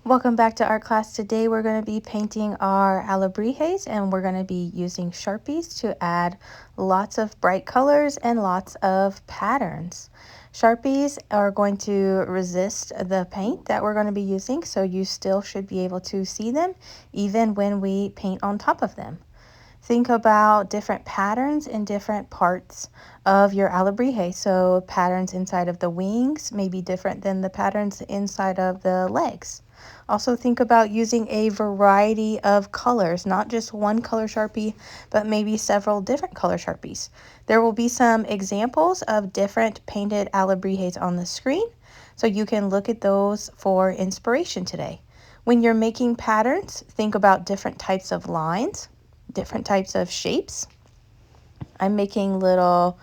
Welcome back to art class. Today we're going to be painting our Alebrijes, and we're going to be using Sharpies to add lots of bright colors and lots of patterns. Sharpies are going to resist the paint that we're going to be using, so you still should be able to see them even when we paint on top of them. Think about different patterns in different parts of your Alebrije. So patterns inside of the wings may be different than the patterns inside of the legs. Also think about using a variety of colors, not just one color Sharpie, but maybe several different color Sharpies. There will be some examples of different painted Alebrijes on the screen, so you can look at those for inspiration today. When you're making patterns, think about different types of lines, different types of shapes. I'm making little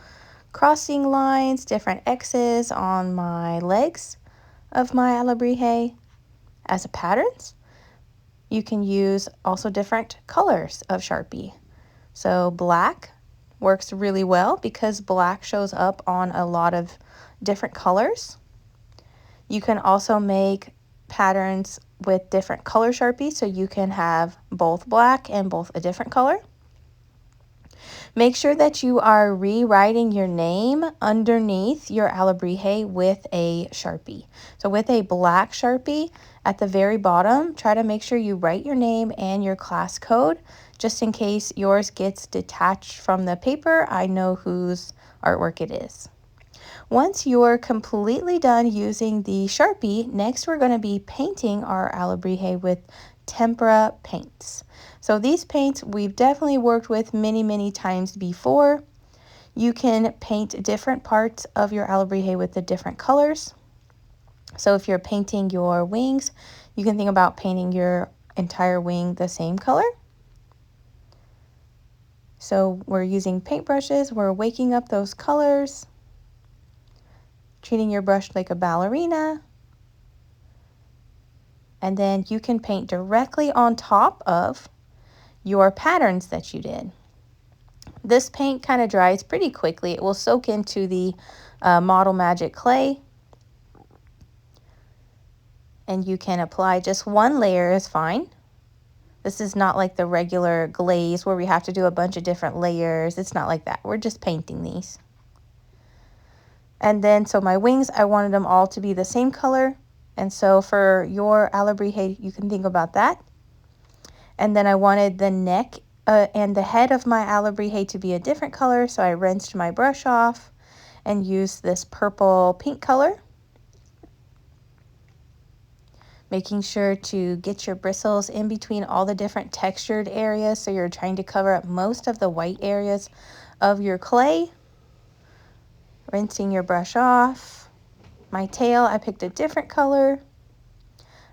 crossing lines, different X's on my legs of my Alebrije as patterns. You can use also different colors of Sharpie. So black works really well because black shows up on a lot of different colors. You can also make patterns with different color Sharpies, so you can have both black and both a different color. Make sure that you are rewriting your name underneath your Alebrije with a Sharpie. So with a black Sharpie at the very bottom, try to make sure you write your name and your class code, just in case yours gets detached from the paper. I know whose artwork it is. Once you're completely done using the Sharpie, next we're going to be painting our Alebrije with tempera paints. So these paints we've definitely worked with many times before. You can paint different parts of your Alebrije with the different colors. So if you're painting your wings, you can think about painting your entire wing the same color. So we're using paintbrushes, we're waking up those colors, treating your brush like a ballerina. And then you can paint directly on top of your patterns that you did. This paint kind of dries pretty quickly. It will soak into the Model Magic clay. And you can apply just one layer is fine. This is not like the regular glaze where we have to do a bunch of different layers. It's not like that. We're just painting these. And then, so my wings, I wanted them all to be the same color. And so for your Alebrije, you can think about that. And then I wanted the neck and the head of my Alebrije to be a different color, so I rinsed my brush off and used this purple pink color. Making sure to get your bristles in between all the different textured areas, so you're trying to cover up most of the white areas of your clay. Rinsing your brush off. My tail, I picked a different color.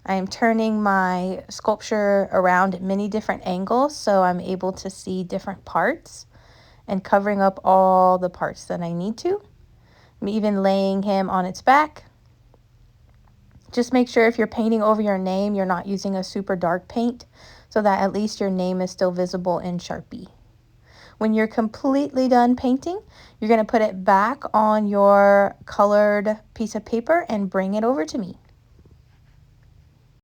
I am turning my sculpture around at many different angles, so I'm able to see different parts and covering up all the parts that I need to. I'm even laying him on its back. Just make sure if you're painting over your name, you're not using a super dark paint, so that at least your name is still visible in Sharpie. When you're completely done painting, you're going to put it back on your colored piece of paper and bring it over to me.